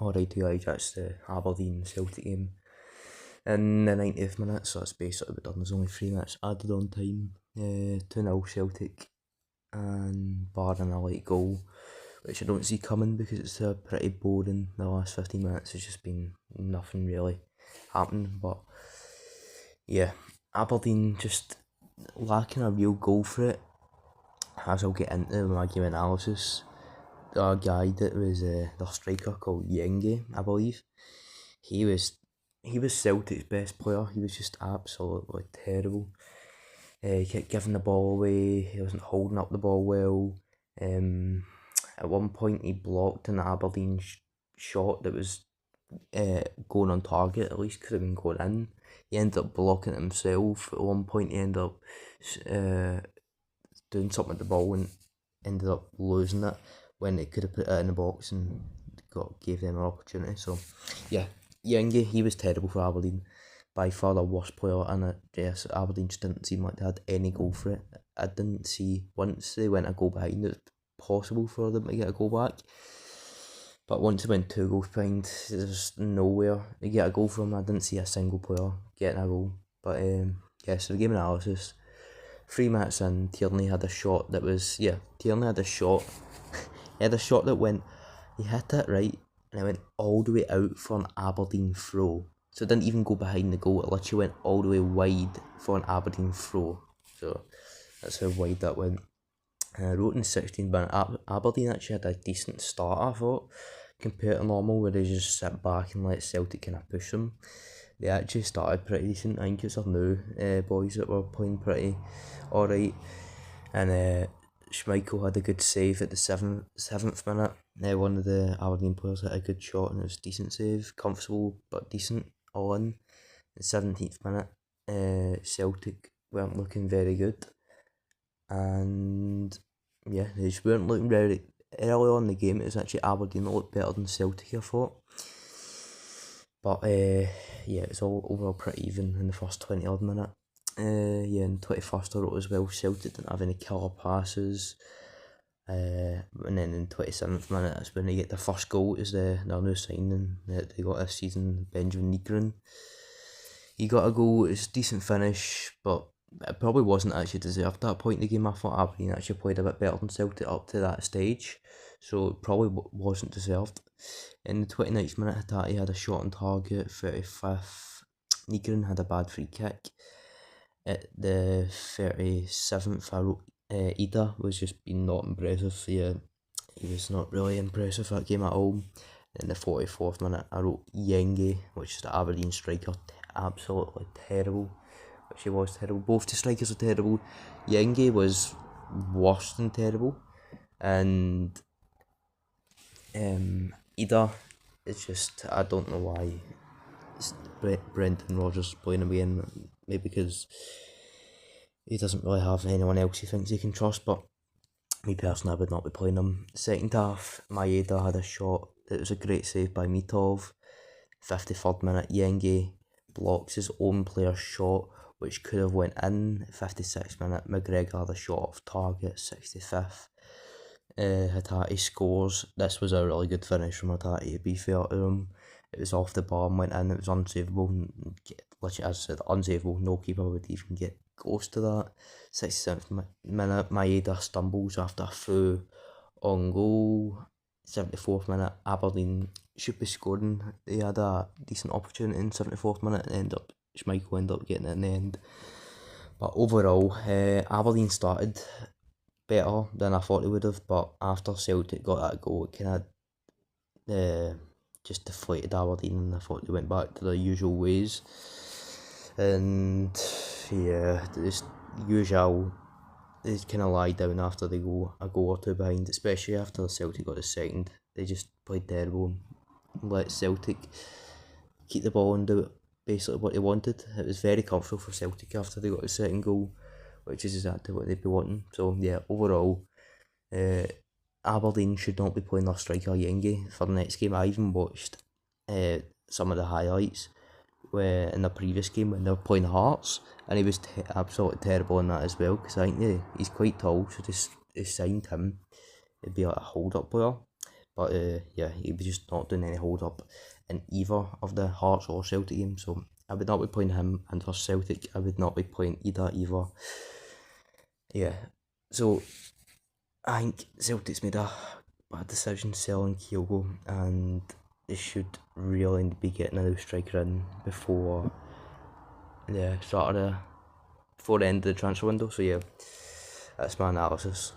Alright guys, that's the Aberdeen Celtic game in the 90th minute, so it's basically what done. There's only 3 minutes added on time. 2-0 Celtic, and barring a late goal, which I don't see coming because it's pretty boring. The last 15 minutes has just been nothing really happening, but yeah, Aberdeen just lacking a real goal threat, as I'll get into my game analysis. The guy that was the striker called Yenge, I believe, he was Celtic's best player. He was just absolutely terrible. He kept giving the ball away. He wasn't holding up the ball well. At one point, he blocked an Aberdeen shot that was going on target. At least could have been going in. He ended up blocking it himself. At one point, he ended up doing something with the ball and ended up losing it when they could have put it in the box and gave them an opportunity. So yeah, Yenge, he was terrible for Aberdeen. By far the worst player in it. Yes, Aberdeen just didn't seem like they had any goal for it. I didn't see, once they went a goal behind, it was possible for them to get a goal back. But once they went 2 goals behind, there's nowhere to get a goal from. I didn't see a single player getting a goal. But yeah, so the game analysis. 3 minutes in, Tierney had a shot that was, Tierney had a shot. He had a shot that he hit it right, and it went all the way out for an Aberdeen throw. So it didn't even go behind the goal, it literally went all the way wide for an Aberdeen throw. So that's how wide that went. I wrote in 16th minute, Aberdeen actually had a decent start, I thought, compared to normal, where they just sit back and let Celtic kind of push them. They actually started pretty decent. I think it's our new boys that were playing pretty alright. And Schmeichel had a good save at the 7th minute. One of the Aberdeen players had a good shot and it was a decent save. Comfortable but decent, all in. The 17th minute, Celtic weren't looking very good. And yeah, they just weren't looking very... Early on in the game, it was actually Aberdeen that looked better than Celtic, I thought. But yeah, it's all overall pretty even in the first 20 odd minute. Yeah, in 21st I wrote as well, Celtic didn't have any killer passes. And then in 27th minute, that's when they get their first goal. Is their new signing that they got this season, Benjamin Nygren. He got a goal. It's a decent finish, but it probably wasn't actually deserved at that point in the game. I thought Aberdeen actually played a bit better than Celtic up to that stage, so it probably wasn't deserved. In the 29th minute, Hatate had a shot on target. 35th, Nygren had a bad free kick. At the 37th, I wrote Ida was just being not impressive. Yeah, he was not really impressive that game at all. In the 44th minute, I wrote Yenge, which is the Aberdeen striker, absolutely terrible. Which he was terrible. Both the strikers were terrible. Yenge was worse than terrible. And Ida, it's just, I don't know why Brendan Rodgers is playing away, and maybe because he doesn't really have anyone else he thinks he can trust, but me personally, I would not be playing him. Second half, Maeda had a shot. It was a great save by Mitov. 53rd minute, Yenge blocks his own player's shot, which could have went in. 56th minute, McGregor had a shot off target. 65th, Hatate scores. This was a really good finish from Hatate, to be fair to him. It was off the bar and went in. It was unsavable. Literally, as I said, unsavable. No keeper would even get close to that. 67th minute, Maeda stumbles after a through on goal. 74th minute, Aberdeen should be scoring. They had a decent opportunity in 74th minute and Schmeichel ended up getting it in the end. But overall, Aberdeen started better than I thought they would have, but after Celtic got that goal, it kind of just deflated Aberdeen, and I thought they went back to their usual ways. And yeah, just usual, they kind of lie down after they go a goal or two behind, especially after Celtic got the second. They just played terrible and let Celtic keep the ball and do it basically what they wanted. It was very comfortable for Celtic after they got the second goal, which is exactly what they'd be wanting. So yeah, overall, Aberdeen should not be playing their striker Yenge for the next game. I even watched some of the highlights where in the previous game when they were playing Hearts, and he was absolutely terrible in that as well, because I think he's quite tall, so just signed him, it'd be like a hold-up player. but yeah, he was just not doing any hold up in either of the Hearts or Celtic games, so I would not be playing him, and for Celtic I would not be playing Ida either. Yeah, so I think Celtic's made a bad decision selling Kyogo, and they should really be getting a new striker in before the start of before the end of the transfer window. So yeah, that's my analysis.